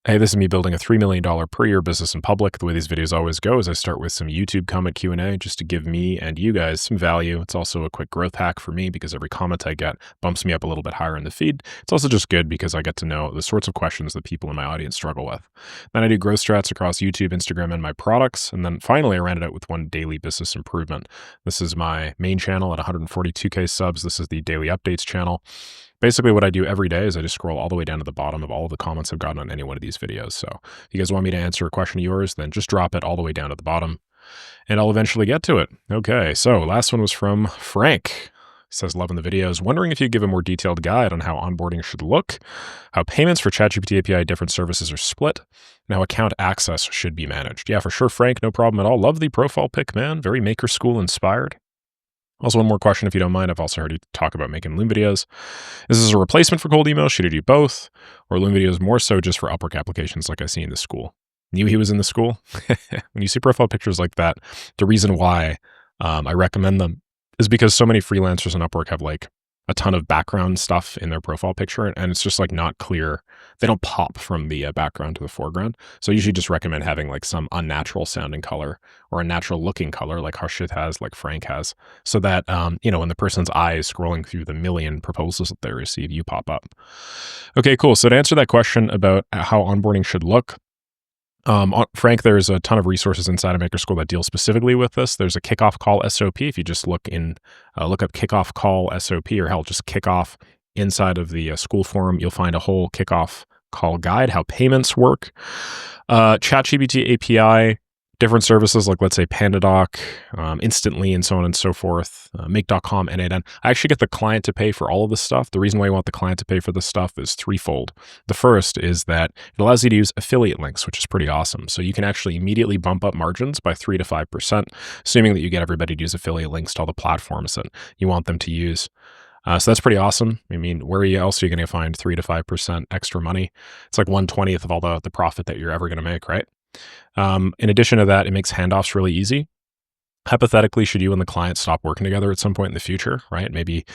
Hey, this is me building a $3 million per year business in public. The way these videos always go is I start with some YouTube comment Q&A just to give me and you guys some value. It's also a quick growth hack for me because every comment I get bumps me up a little bit higher in the feed. It's also just good because I get to know the sorts of questions that people in my audience struggle with. Then I do growth strats across YouTube, Instagram, and my products. And then finally, I round it out with one daily business improvement. This is my main channel at 142K subs. This is the daily updates channel. Basically, what I do every day is I just scroll all the way down to the bottom of all of the comments I've gotten on any one of these videos. So if you guys want me to answer a question of yours, then just drop it all the way down to the bottom and I'll eventually get to it. Okay, so last one was from Frank. He says, loving the videos. Wondering if you give a more detailed guide on how onboarding should look, how payments for ChatGPT API different services are split, and how account access should be managed. Yeah, for sure, Frank. No problem at all. Love the profile pic, man. Very Maker School inspired. Also, one more question, if you don't mind. I've also heard you talk about making Loom videos. Is this a replacement for cold email? Should you do both? Or Loom videos more so just for Upwork applications like I see in the school? Knew he was in the school? When you see profile pictures like that, the reason why I recommend them is because so many freelancers on Upwork have like a ton of background stuff in their profile picture, and it's just like not clear. They don't pop from the background to the foreground. So I usually just recommend having like some unnatural sounding color or a natural looking color like Harshit has, like Frank has, so that, when the person's eye is scrolling through the million proposals that they receive, you pop up. Okay, cool. So to answer that question about how onboarding should look, Frank, there's a ton of resources inside of Maker School that deal specifically with this. There's a kickoff call SOP. If you just look up kickoff call SOP, or hell, just kickoff inside of the school forum, you'll find a whole kickoff call guide, how payments work. ChatGPT API, different services like, let's say, PandaDoc, Instantly, and so on and so forth, Make.com, N8N. I actually get the client to pay for all of this stuff. The reason why I want the client to pay for this stuff is threefold. The first is that it allows you to use affiliate links, which is pretty awesome. So you can actually immediately bump up margins by 3 to 5%, assuming that you get everybody to use affiliate links to all the platforms that you want them to use. So that's pretty awesome. I mean, where else are you going to find 3 to 5% extra money? It's like 1/20th of all the profit that you're ever going to make, right? In addition to that, it makes handoffs really easy. Hypothetically, should you and the client stop working together at some point in the future, right? Maybe,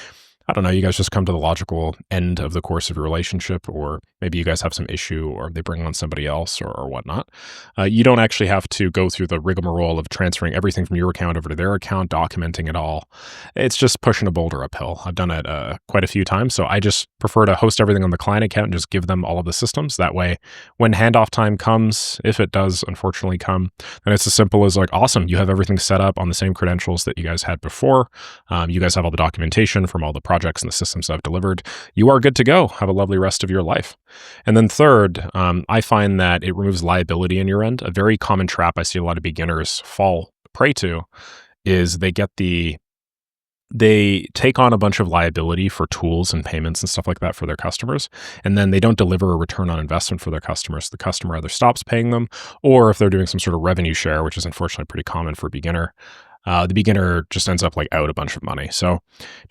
I don't know, you guys just come to the logical end of the course of your relationship, or maybe you guys have some issue or they bring on somebody else or whatnot. You don't actually have to go through the rigmarole of transferring everything from your account over to their account, documenting it all. It's just pushing a boulder uphill. I've done it quite a few times. So I just prefer to host everything on the client account and just give them all of the systems. That way, when handoff time comes, if it does unfortunately come, then it's as simple as like, awesome, you have everything set up on the same credentials that you guys had before. You guys have all the documentation from all the projects and the systems I've delivered. You are good to go. Have a lovely rest of your life. And then third, I find that it removes liability in your end. A very common trap I see a lot of beginners fall prey to is they take on a bunch of liability for tools and payments and stuff like that for their customers, and then they don't deliver a return on investment for their customers. The customer either stops paying them, or if they're doing some sort of revenue share, which is unfortunately pretty common for a beginner, the beginner just ends up like out a bunch of money. So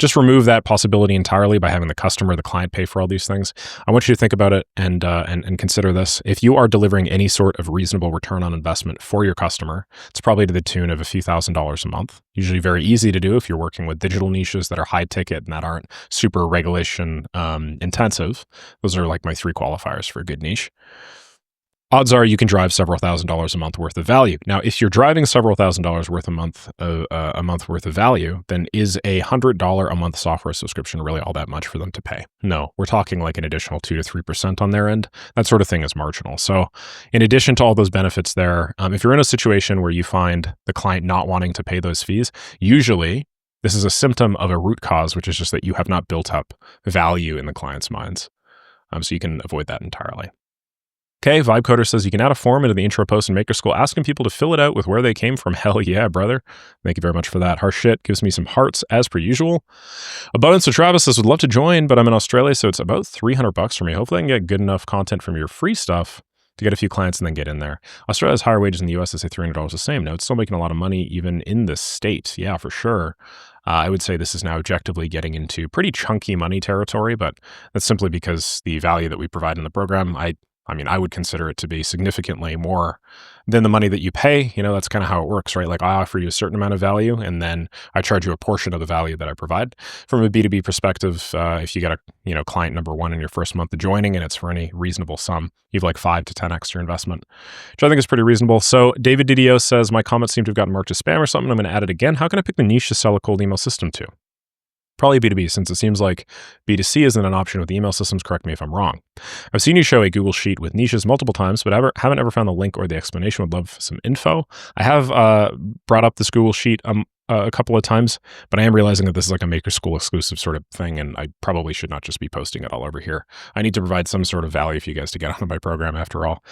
just remove that possibility entirely by having the customer, the client pay for all these things. I want you to think about it and consider this. If you are delivering any sort of reasonable return on investment for your customer, it's probably to the tune of a few $1,000s a month. Usually very easy to do if you're working with digital niches that are high ticket and that aren't super regulation intensive. Those are like my 3 qualifiers for a good niche. Odds are you can drive several $1,000s a month worth of value. Now, if you're driving several $1,000s worth a month worth of value, then is a $100 a month software subscription really all that much for them to pay? No, we're talking like an additional 2 to 3% on their end. That sort of thing is marginal. So in addition to all those benefits there, if you're in a situation where you find the client not wanting to pay those fees, usually this is a symptom of a root cause, which is just that you have not built up value in the client's minds. So you can avoid that entirely. Okay, Vibecoder says you can add a form into the intro post in Maker School asking people to fill it out with where they came from. Hell yeah, brother. Thank you very much for that. Harshit gives me some hearts as per usual. Abundance of Travis says, would love to join, but I'm in Australia, so it's about $300 for me. Hopefully I can get good enough content from your free stuff to get a few clients and then get in there. Australia has higher wages in the US. I say $300 the same. No, it's still making a lot of money even in this state. Yeah, for sure. I would say this is now objectively getting into pretty chunky money territory, but that's simply because the value that we provide in the program, I I mean, I would consider it to be significantly more than the money that you pay. That's kind of how it works, right? Like I offer you a certain amount of value and then I charge you a portion of the value that I provide. From a B2B perspective, if you get a, client number one in your first month of joining and it's for any reasonable sum, you've like 5 to 10x your investment, which I think is pretty reasonable. So David Didio says, my comments seem to have gotten marked as spam or something. I'm going to add it again. How can I pick the niche to sell a cold email system to? Probably B2B, since it seems like B2C isn't an option with email systems. Correct me if I'm wrong. I've seen you show a Google Sheet with niches multiple times, but haven't ever found the link or the explanation. Would love some info. I have brought up this Google Sheet a couple of times, but I am realizing that this is like a Maker School exclusive sort of thing, and I probably should not just be posting it all over here. I need to provide some sort of value for you guys to get onto my program after all.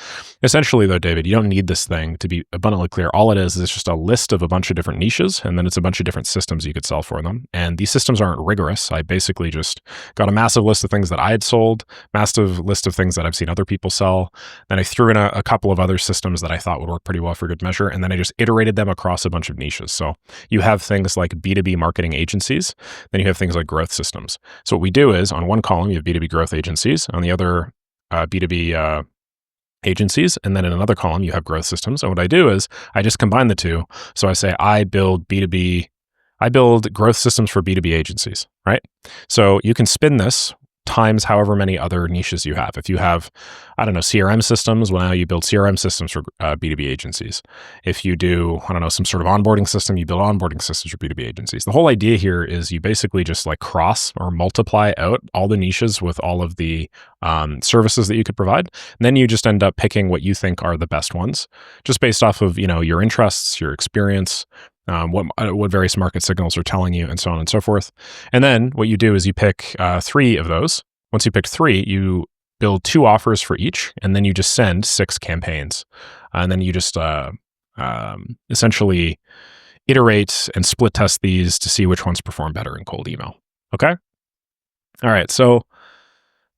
Essentially though, David, you don't need this thing. To be abundantly clear, all it is it's just a list of a bunch of different niches, and then it's a bunch of different systems you could sell for them. And these systems aren't rigorous. I basically just got a massive list of things that I had sold, massive list of things that I've seen other people sell. Then I threw in a couple of other systems that I thought would work pretty well for good measure, and then I just iterated them across a bunch of niches. So you have things like B2B marketing agencies, then you have things like growth systems. So what we do is on one column, you have B2B growth agencies, on the other B2B agencies, and then in another column, you have growth systems. And what I do is I just combine the two. So I say I build growth systems for B2B agencies, right? So you can spin this times however many other niches you have. If you have, I don't know, CRM systems, well, now you build CRM systems for B2B agencies. If you do, I don't know, some sort of onboarding system, you build onboarding systems for B2B agencies. The whole idea here is you basically just like cross or multiply out all the niches with all of the services that you could provide. And then you just end up picking what you think are the best ones, just based off of, your interests, your experience, what various market signals are telling you, and so on and so forth. And then what you do is you pick 3 of those. Once you pick 3, you build 2 offers for each, and then you just send 6 campaigns. And then you just essentially iterate and split test these to see which ones perform better in cold email. Okay? All right, so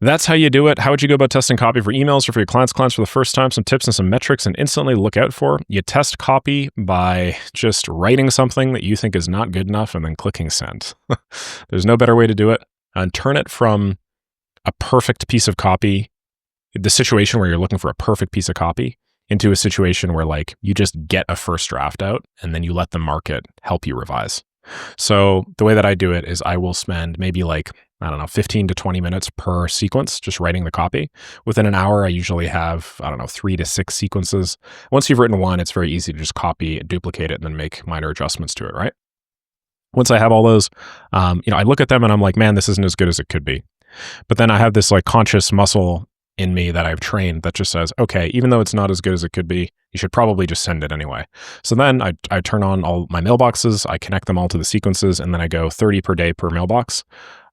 that's how you do it. How would you go about testing copy for emails or for your clients for the first time? Some tips and some metrics and instantly look out for. You test copy by just writing something that you think is not good enough and then clicking send. There's no better way to do it. And turn it from a perfect piece of copy, the situation where you're looking for a perfect piece of copy, into a situation where like you just get a first draft out and then you let the market help you revise. So the way that I do it is I will spend maybe like, I don't know, 15 to 20 minutes per sequence, just writing the copy. Within an hour, I usually have, 3 to 6 sequences. Once you've written one, it's very easy to just copy, duplicate it, and then make minor adjustments to it, right? Once I have all those, I look at them and I'm like, man, this isn't as good as it could be. But then I have this like conscious muscle in me that I've trained that just says, okay, even though it's not as good as it could be, you should probably just send it anyway. So then I turn on all my mailboxes, I connect them all to the sequences, and then I go 30 per day per mailbox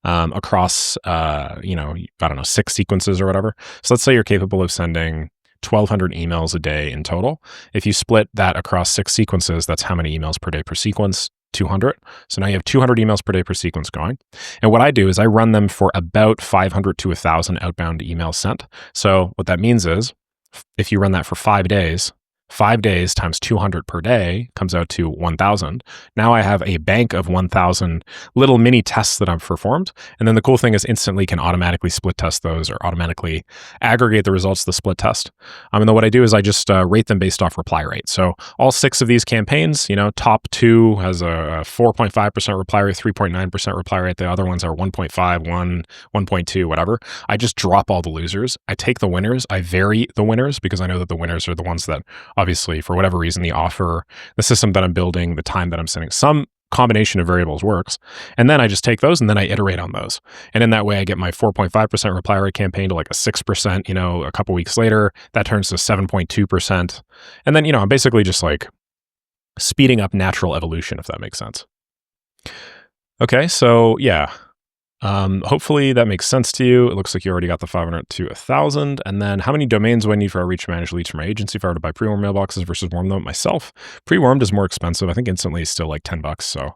across, 6 sequences or whatever. So let's say you're capable of sending 1,200 emails a day in total. If you split that across 6 sequences, that's how many emails per day per sequence? 200. So now you have 200 emails per day per sequence going. And what I do is I run them for about 500 to 1,000 outbound emails sent. So what that means is if you run that for 5 days, 5 days times 200 per day comes out to 1,000. Now I have a bank of 1,000 little mini tests that I've performed. And then the cool thing is instantly can automatically split test those or automatically aggregate the results of the split test. And then what I do is I just rate them based off reply rate. So all 6 of these campaigns, top 2 has a 4.5% reply rate, 3.9% reply rate. The other ones are 1.5, 1, 1.2, whatever. I just drop all the losers. I take the winners. I vary the winners because I know that the winners are the ones that obviously, for whatever reason, the offer, the system that I'm building, the time that I'm sending, some combination of variables works. And then I just take those and then I iterate on those. And in that way, I get my 4.5% reply rate campaign to like a 6%, a couple weeks later, that turns to 7.2%. And then, I'm basically just like speeding up natural evolution, if that makes sense. Okay, so yeah. Hopefully that makes sense to you. It looks like you already got the 500 to 1,000. And then how many domains do I need for our reach managed leads for my agency if I were to buy pre-warmed mailboxes versus warm them myself? Pre-warmed is more expensive. I think instantly is still like $10. So,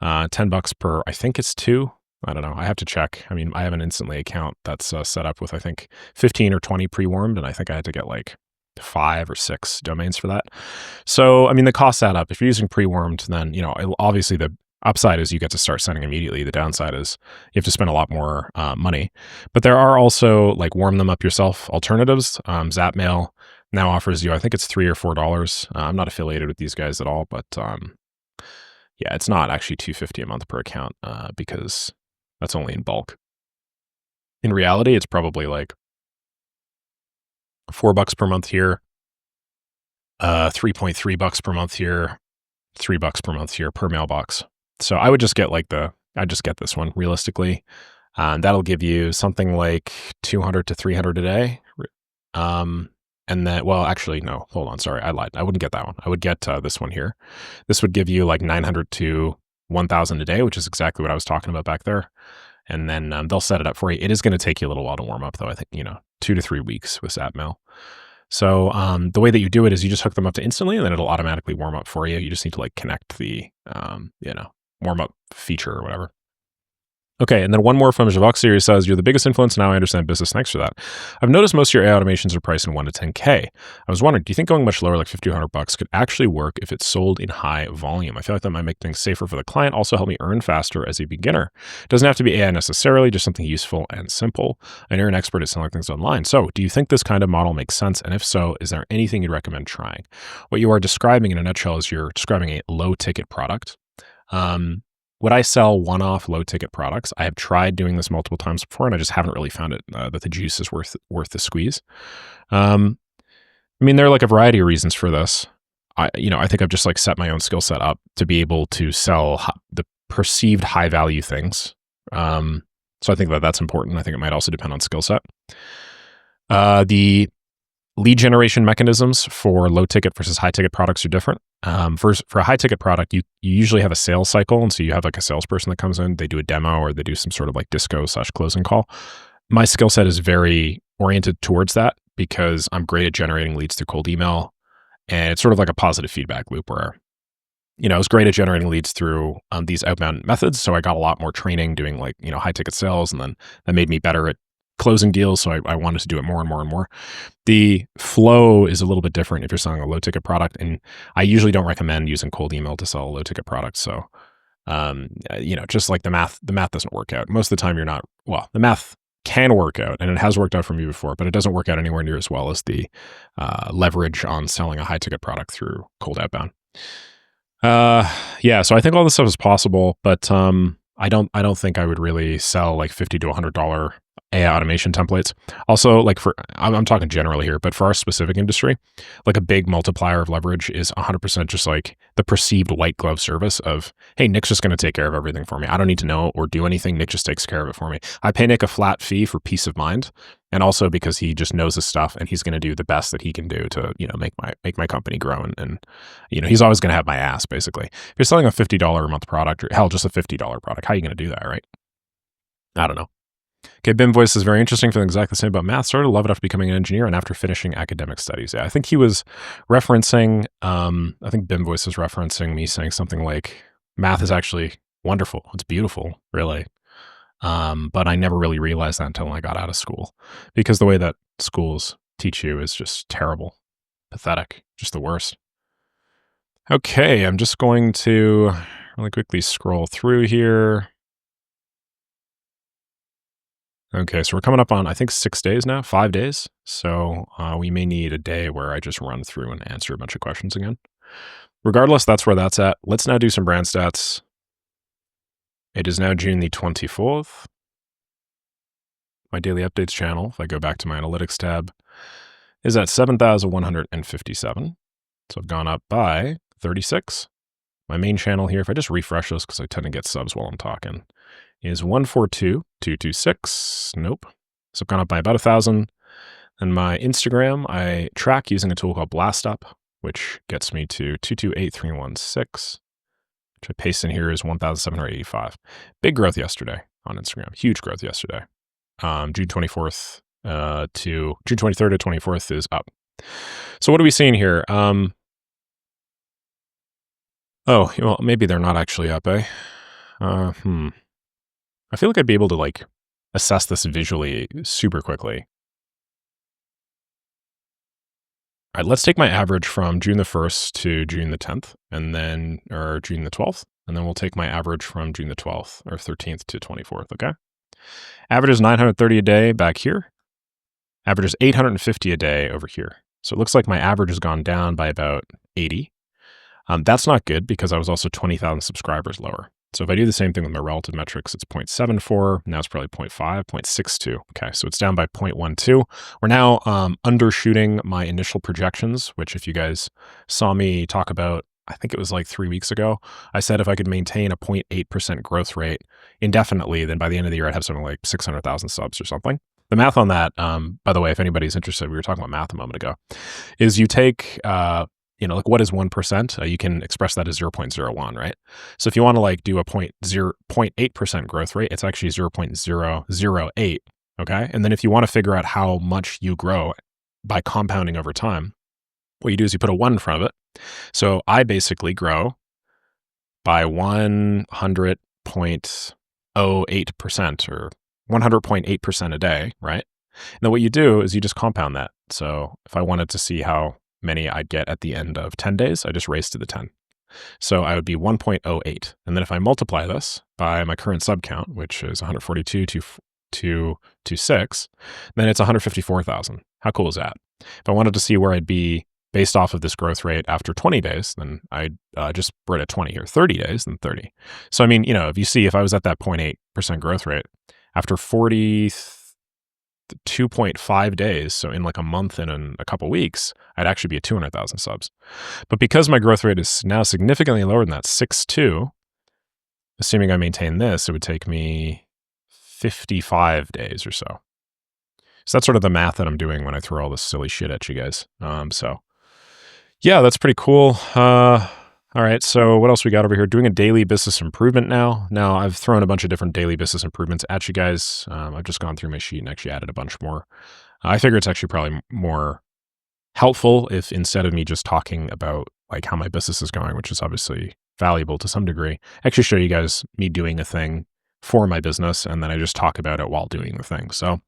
$10 per, I think it's 2. I don't know. I have to check. I mean, I have an instantly account that's set up with, I think 15 or 20 pre-warmed. And I think I had to get like 5 or 6 domains for that. So, I mean, the costs add up. If you're using pre-warmed, then, obviously the Upside is you get to start sending immediately. The downside is you have to spend a lot more money. But there are also like warm them up yourself alternatives. Zapmail now offers you, I think it's $3 or $4. I'm not affiliated with these guys at all, but yeah, it's not actually $250 a month per account because that's only in bulk. In reality, it's probably like $4 per month here, 3.3 bucks per month here, $3 per month here per mailbox. So I would just get I just get this one realistically. That'll give you something like 200 to 300 a day. And then, well, actually, no, hold on. Sorry, I lied. I wouldn't get that one. I would get this one here. This would give you like 900 to 1,000 a day, which is exactly what I was talking about back there. And then they'll set it up for you. It is going to take you a little while to warm up, though. I think, 2 to 3 weeks with Zapmail. So the way that you do it is you just hook them up to instantly, and then it'll automatically warm up for you. You just need to like connect the, warm up feature or whatever. Okay, and then one more from Javok series says, you're the biggest influence, now I understand business. Thanks for that. I've noticed most of your AI automations are priced in 1 to 10K. I was wondering, do you think going much lower, like 50 to 100 bucks, could actually work if it's sold in high volume? I feel like that might make things safer for the client, also help me earn faster as a beginner. It doesn't have to be AI necessarily, just something useful and simple. I know you're an expert at selling things online. So do you think this kind of model makes sense? And if so, is there anything you'd recommend trying? What you are describing in a nutshell is you're describing a low ticket product. Would I sell one-off low-ticket products? I have tried doing this multiple times before, and I just haven't really found it that the juice is worth the squeeze. I mean, there are like a variety of reasons for this. I think I've just like set my own skill set up to be able to sell the perceived high-value things. So I think that that's important. I think it might also depend on skill set. The lead generation mechanisms for low-ticket versus high-ticket products are different. For a high-ticket product, you usually have a sales cycle, and so you have like a salesperson that comes in, they do a demo, or they do some sort of like disco/closing call. My skill set is very oriented towards that because I'm great at generating leads through cold email, and it's sort of like a positive feedback loop where, I was great at generating leads through these outbound methods, so I got a lot more training doing like, high-ticket sales, and then that made me better at closing deals, so I wanted to do it more and more and more. The flow is a little bit different if you're selling a low-ticket product, and I usually don't recommend using cold email to sell a low-ticket product. So, just like the math doesn't work out. Most of the time the math can work out, and it has worked out for me before, but it doesn't work out anywhere near as well as the leverage on selling a high-ticket product through cold outbound. So I think all this stuff is possible, but I don't think I would really sell like $50 to $100 AI automation templates. Also, like I'm talking generally here, but for our specific industry, like a big multiplier of leverage is 100% just like the perceived white glove service of, hey, Nick's just going to take care of everything for me. I don't need to know or do anything. Nick just takes care of it for me. I pay Nick a flat fee for peace of mind, and also because he just knows his stuff and he's going to do the best that he can do to, make my company grow. And he's always going to have my ass, basically. If you're selling a $50 a month product, or hell, just a $50 product, how are you going to do that, right? I don't know. Okay, Bim Voice is very interesting. Feeling exactly the same about math. Started to love it after becoming an engineer and after finishing academic studies. Yeah, I think he was referencing, I think Bim Voice was referencing me saying something like, math is actually wonderful. It's beautiful, really. But I never really realized that until I got out of school, because the way that schools teach you is just terrible, pathetic, just the worst. Okay, I'm just going to really quickly scroll through here. Okay, so we're coming up on, I think, 6 days now, 5 days. So we may need a day where I just run through and answer a bunch of questions again. Regardless, that's where that's at. Let's now do some brand stats. It is now June the 24th. My daily updates channel, if I go back to my analytics tab, is at 7,157. So I've gone up by 36. My main channel here, if I just refresh this, because I tend to get subs while I'm talking, is 142,226. Nope. So I've gone up by about 1,000. And my Instagram, I track using a tool called BlastUp, which gets me to 228,316, which I paste in here is 1,785. Big growth yesterday on Instagram. Huge growth yesterday. June 24th to June 23rd to 24th is up. So what are we seeing here? Oh, well, maybe they're not actually up, eh? I feel like I'd be able to like assess this visually super quickly. All right, let's take my average from June the 1st to June the 10th, and then, or June the 12th, and then we'll take my average from June the 12th or 13th to 24th, okay? Average is 930 a day back here. Average is 850 a day over here. So it looks like my average has gone down by about 80. That's not good because I was also 20,000 subscribers lower. So if I do the same thing with my relative metrics, it's 0.74. Now it's probably 0.5, 0.62. Okay, so it's down by 0.12. We're now undershooting my initial projections, which if you guys saw me talk about, I think it was like 3 weeks ago, I said if I could maintain a 0.8% growth rate indefinitely, then by the end of the year, I'd have something like 600,000 subs or something. The math on that, by the way, if anybody's interested, we were talking about math a moment ago, is you take like what is 1%? You can express that as 0.01, right? So if you want to like do a 0.8% growth rate, it's actually 0.008, okay? And then if you want to figure out how much you grow by compounding over time, what you do is you put a 1 in front of it. So I basically grow by 100.08% or 100.8% a day, right? And then what you do is you just compound that. So if I wanted to see how many I'd get at the end of 10 days, I just raise to the 10. So I would be 1.08. And then if I multiply this by my current sub count, which is 142,226, then it's 154,000. How cool is that? If I wanted to see where I'd be based off of this growth rate after 20 days, then I'd just put it at 20 here. 30 days, then 30. So, I mean, if you see, if I was at that 0.8% growth rate, after 42.5 days, so in like a month and in a couple weeks, I'd actually be at 200,000 subs. But because my growth rate is now significantly lower than that, 6.2, assuming I maintain this, it would take me 55 days or so. So that's sort of the math that I'm doing when I throw all this silly shit at you guys. So yeah, that's pretty cool. All right, so what else we got over here? Doing a daily business improvement now. Now, I've thrown a bunch of different daily business improvements at you guys. I've just gone through my sheet and actually added a bunch more. I figure it's actually probably more helpful if instead of me just talking about like how my business is going, which is obviously valuable to some degree, I actually show you guys me doing a thing for my business, and then I just talk about it while doing the thing. So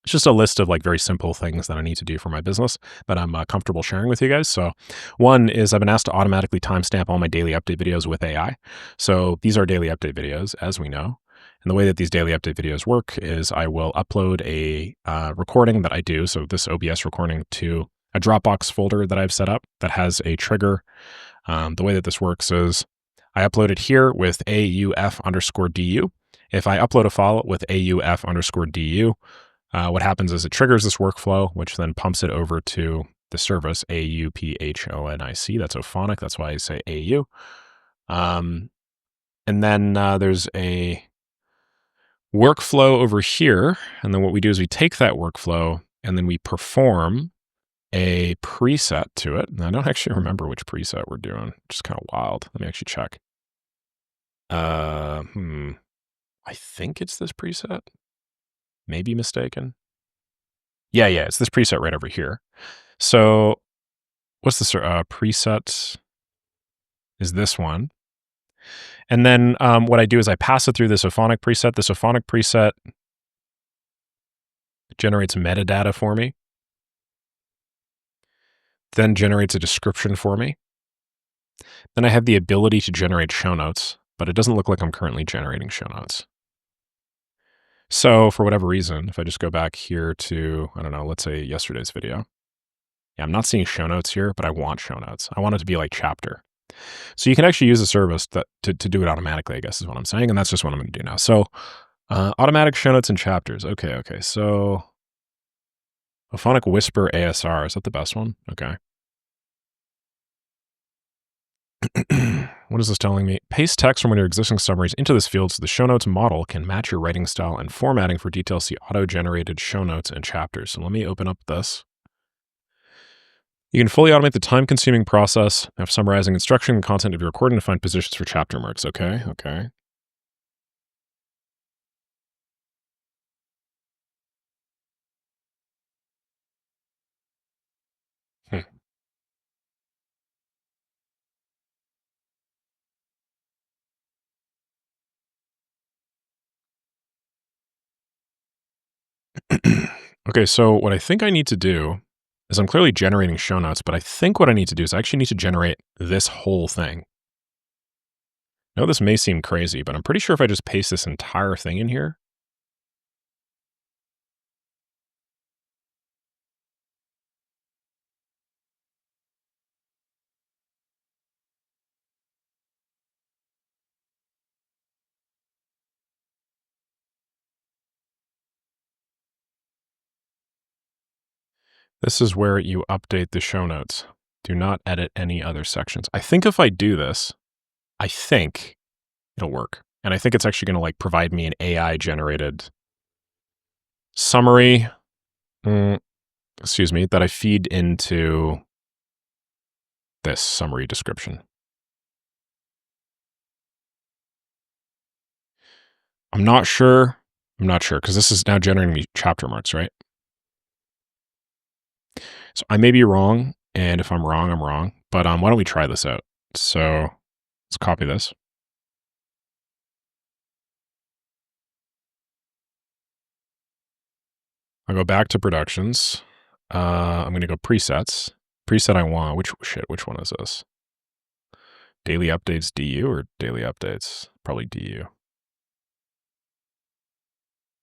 it's just a list of like very simple things that I need to do for my business that I'm comfortable sharing with you guys. So one is I've been asked to automatically timestamp all my daily update videos with AI. So these are daily update videos, as we know. And the way that these daily update videos work is I will upload a recording that I do, so this OBS recording, to a Dropbox folder that I've set up that has a trigger. The way that this works is I upload it here with AUF_DU. If I upload a file with AUF_DU, what happens is it triggers this workflow, which then pumps it over to the service, AUPHONIC. That's Ophonic. That's why I say AU. And then there's a workflow over here. And then what we do is we take that workflow and then we perform a preset to it. And I don't actually remember which preset we're doing, which is kind of wild. Let me actually check. I think it's this preset. Maybe mistaken. Yeah, it's this preset right over here. So what's this preset is this one. And then what I do is I pass it through this Ophonic preset. This Ophonic preset generates metadata for me, then generates a description for me. Then I have the ability to generate show notes, but it doesn't look like I'm currently generating show notes. So for whatever reason, if I just go back here to, I don't know, let's say yesterday's video. Yeah, I'm not seeing show notes here, but I want show notes. I want it to be like chapter. So you can actually use a service that to do it automatically, I guess is what I'm saying. And that's just what I'm going to do now. So automatic show notes and chapters. Okay. So Ophonic Whisper ASR, is that the best one? Okay. What is this telling me? Paste text from one of your existing summaries into this field so the show notes model can match your writing style, and formatting for details. See auto-generated show notes and chapters. So let me open up this. You can fully automate the time-consuming process of summarizing and structuring the content of your recording to find positions for chapter marks. Okay. Okay, so what I think I need to do is I'm clearly generating show notes, but I think what I need to do is I actually need to generate this whole thing. I know this may seem crazy, but I'm pretty sure if I just paste this entire thing in here, this is where you update the show notes. Do not edit any other sections. I think if I do this, I think it'll work. And I think it's actually going to like provide me an AI generated summary, excuse me, that I feed into this summary description. I'm not sure because this is now generating me chapter marks, right? So I may be wrong, and if I'm wrong, I'm wrong. But why don't we try this out? So let's copy this. I'll go back to productions. I'm going to go presets. Preset I want. Which one is this? Daily updates DU or daily updates? Probably DU.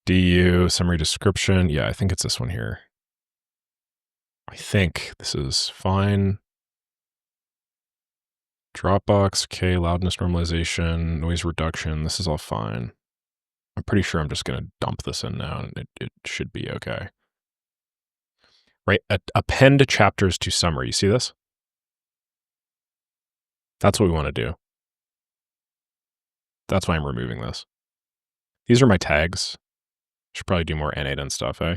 DU, summary description. Yeah, I think it's this one here. I think this is fine. Dropbox, okay, loudness normalization, noise reduction. This is all fine. I'm pretty sure I'm just going to dump this in now and it should be okay. Right, append chapters to summary. You see this? That's what we want to do. That's why I'm removing this. These are my tags. Should probably do more N8 and stuff, eh?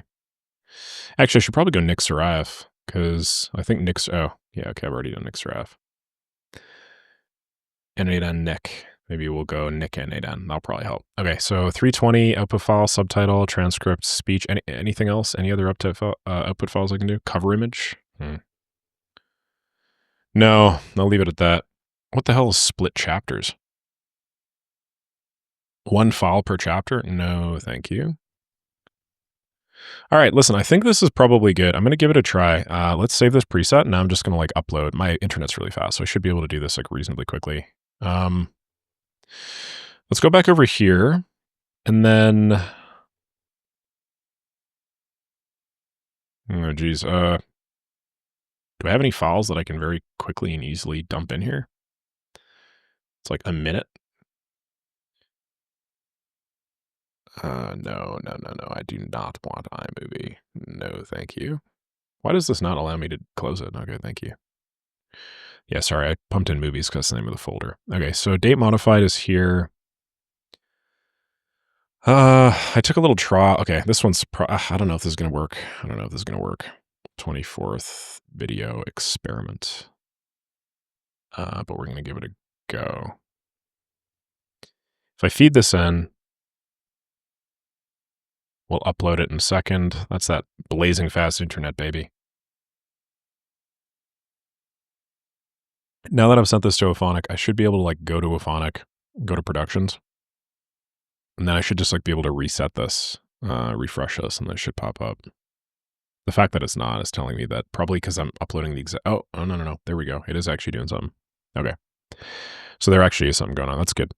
Actually, I should probably go Nick Saraev because I think Nick's, oh, yeah, okay, I've already done Nick Saraev. N8N Nick. Maybe we'll go Nick N8N. That'll probably help. Okay, so 320, output file, subtitle, transcript, speech, anything else? Any other output files I can do? Cover image? No, I'll leave it at that. What the hell is split chapters? One file per chapter? No, thank you. All right, listen, I think this is probably good. I'm going to give it a try. Let's save this preset. Now I'm just going to like upload. My internet's really fast, so I should be able to do this like reasonably quickly. Let's go back over here and then, oh geez, do I have any files that I can very quickly and easily dump in here? It's like a minute. No, I do not want iMovie. No, thank you. Why does this not allow me to close it? Okay, thank you. Yeah, sorry, I pumped in movies because that's the name of the folder. Okay, so date modified is here. I took a little trial. Okay, this one's, I don't know if this is going to work. 24th video experiment. But we're going to give it a go. If I feed this in, we'll upload it in a second. That's that blazing fast internet, baby. Now that I've sent this to Auphonic, I should be able to like go to Auphonic, go to productions. And then I should just like be able to reset this, refresh this, and then it should pop up. The fact that it's not is telling me that probably because I'm uploading the exact, oh, no. There we go. It is actually doing something. Okay. So there actually is something going on. That's good.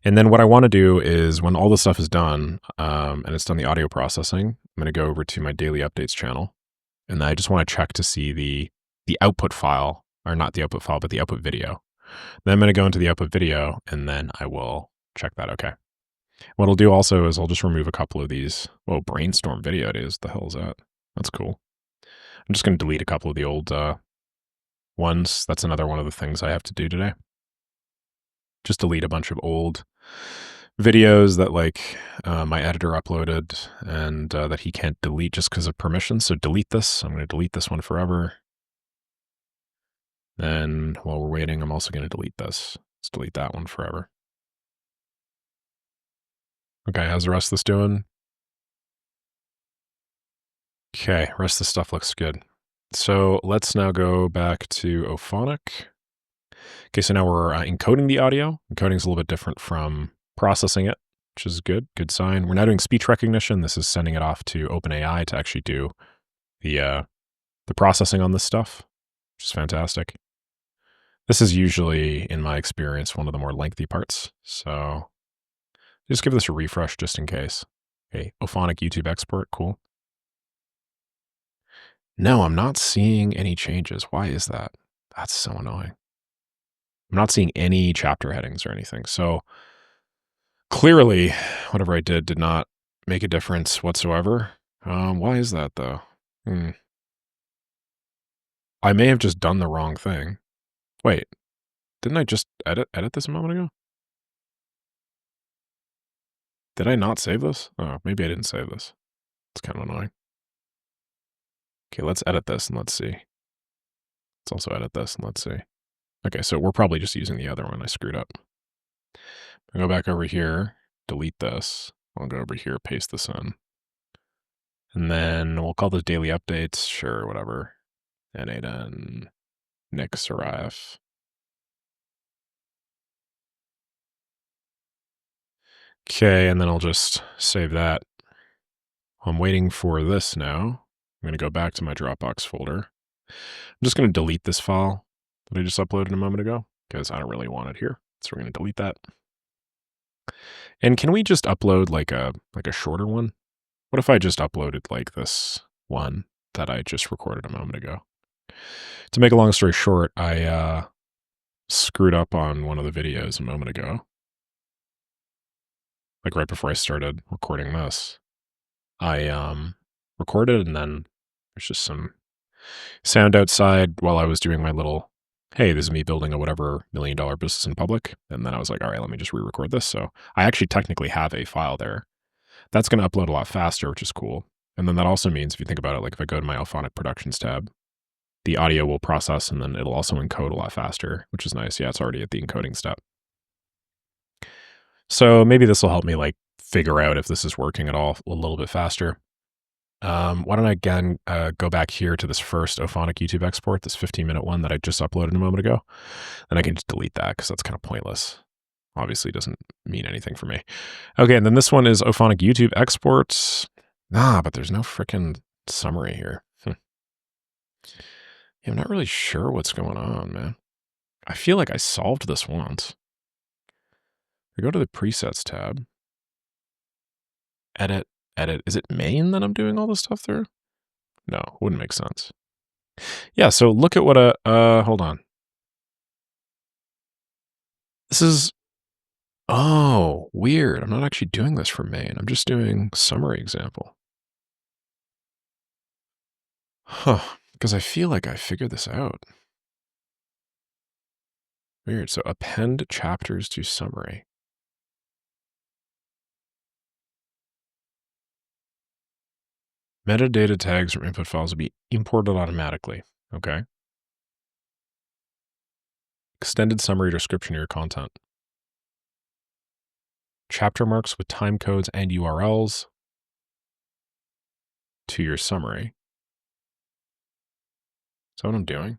And then what I want to do is when all this stuff is done, and it's done the audio processing, I'm going to go over to my daily updates channel. And I just want to check to see the output file, or not the output file, but the output video. Then I'm going to go into the output video and then I will check that. Okay. What I'll do also is I'll just remove a couple of these. Whoa, brainstorm video it is. The hell is that? That's cool. I'm just going to delete a couple of the old ones. That's another one of the things I have to do today. Just delete a bunch of old videos that like my editor uploaded and that he can't delete just because of permission. So delete this. I'm going to delete this one forever. Then while we're waiting, I'm also going to delete this. Let's delete that one forever. Okay, how's the rest of this doing? Okay, rest of the stuff looks good. So let's now go back to Auphonic. Okay, so now we're encoding the audio. Encoding is a little bit different from processing it, which is good sign. We're now doing speech recognition. This is sending it off to OpenAI to actually do the processing on this stuff, which is fantastic. This is usually, in my experience, one of the more lengthy parts. So just give this a refresh just in case. Okay, Ophonic YouTube export, cool. No, I'm not seeing any changes. Why is that? That's so annoying. I'm not seeing any chapter headings or anything. So clearly, whatever I did not make a difference whatsoever. Why is that though? I may have just done the wrong thing. Wait, didn't I just edit this a moment ago? Did I not save this? Oh, maybe I didn't save this. It's kind of annoying. Okay, let's edit this and let's see. Let's also edit this and let's see. Okay, so we're probably just using the other one. I screwed up. I'll go back over here, delete this. I'll go over here, paste this in. And then we'll call this daily updates. Sure, whatever. N8N, Nick Saraev. Okay, and then I'll just save that. I'm waiting for this now. I'm going to go back to my Dropbox folder. I'm just going to delete this file that I just uploaded a moment ago because I don't really want it here. So we're going to delete that. And can we just upload like a shorter one? What if I just uploaded like this one that I just recorded a moment ago? To make a long story short, I screwed up on one of the videos a moment ago. Like right before I started recording this. I recorded and then there's just some sound outside while I was doing my little, hey, this is me building a whatever $1 million business in public. And then I was like, all right, let me just re-record this. So I actually technically have a file there. That's going to upload a lot faster, which is cool. And then that also means, if you think about it, like if I go to my Alphonic Productions tab, the audio will process and then it'll also encode a lot faster, which is nice. Yeah, it's already at the encoding step. So maybe this will help me like figure out if this is working at all a little bit faster. Why don't I again go back here to this first Ophonic YouTube export, this 15-minute one that I just uploaded a moment ago. Then I can just delete that because that's kind of pointless. Obviously doesn't mean anything for me. Okay, and then this one is Ophonic YouTube exports. But there's no freaking summary here. Yeah, I'm not really sure what's going on, man. I feel like I solved this once. I go to the presets tab. Edit. Is it main that I'm doing all this stuff through? No, wouldn't make sense. Yeah, so look at what hold on. This is, oh, weird. I'm not actually doing this for main. I'm just doing summary example. Huh, because I feel like I figured this out. Weird, so append chapters to summary. Metadata tags from input files will be imported automatically. Okay. Extended summary description of your content. Chapter marks with time codes and URLs to your summary. Is that what I'm doing?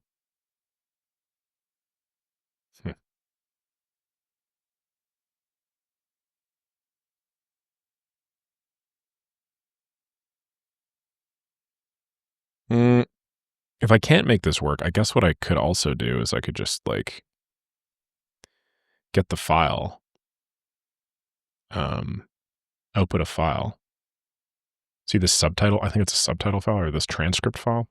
If I can't make this work, I guess what I could also do is I could just like get the file, output a file. See this subtitle? I think it's a subtitle file or this transcript file.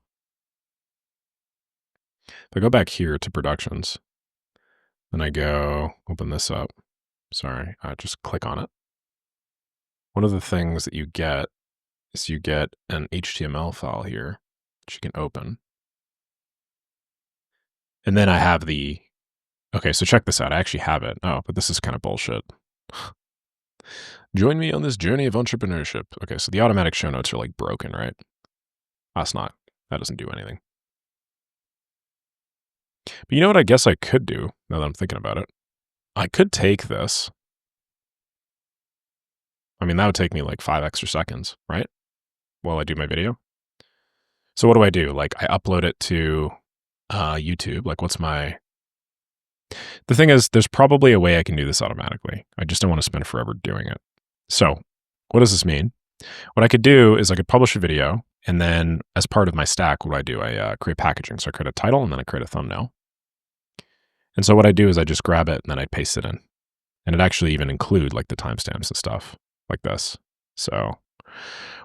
If I go back here to productions, then I go open this up. Sorry, just click on it. One of the things that you get is you get an HTML file here, which you can open. And then I have the, okay, so check this out. I actually have it. Oh, but this is kind of bullshit. Join me on this journey of entrepreneurship. Okay, so the automatic show notes are like broken, right? That's not, that doesn't do anything. But you know what I guess I could do, now that I'm thinking about it? I could take this. I mean, that would take me like 5 extra seconds, right? While I do my video. So what do I do? Like I upload it to YouTube. Like what's my, the thing is, there's probably a way I can do this automatically. I just don't want to spend forever doing it. So what does this mean? What I could do is I could publish a video, and then as part of my stack, what do? I create packaging. So I create a title, and then I create a thumbnail. And so what I do is I just grab it and then I paste it in. And it actually even include like the timestamps and stuff like this. So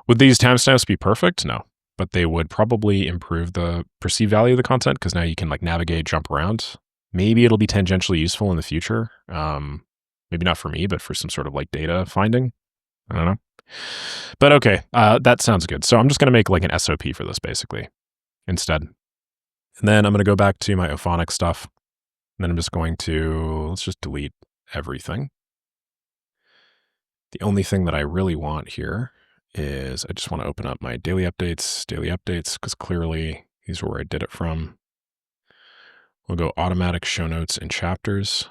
would these timestamps be perfect? No, but they would probably improve the perceived value of the content because now you can like navigate, jump around. Maybe it'll be tangentially useful in the future. Maybe not for me, but for some sort of like data finding. I don't know. But okay, that sounds good. So I'm just going to make like an SOP for this basically instead. And then I'm going to go back to my Ophonic stuff. And then I'm just going to, let's just delete everything. The only thing that I really want here is I just want to open up my daily updates, because clearly these are where I did it from. We'll go automatic show notes and chapters.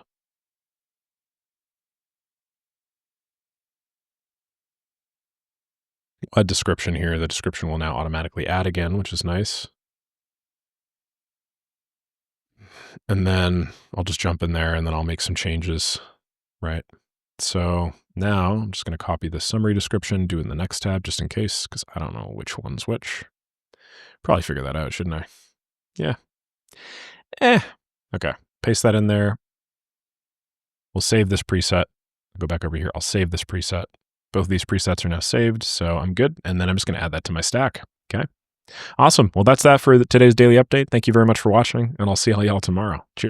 A description here. The description will now automatically add again, which is nice. And then I'll just jump in there and then I'll make some changes, right? So now I'm just going to copy the summary description, do it in the next tab just in case, because I don't know which one's which. Probably figure that out, shouldn't I? Yeah. Okay. Paste that in there. We'll save this preset. Go back over here. I'll save this preset. Both of these presets are now saved, so I'm good. And then I'm just going to add that to my stack. Okay. Awesome. Well, that's that for today's daily update. Thank you very much for watching, and I'll see y'all tomorrow. Cheers.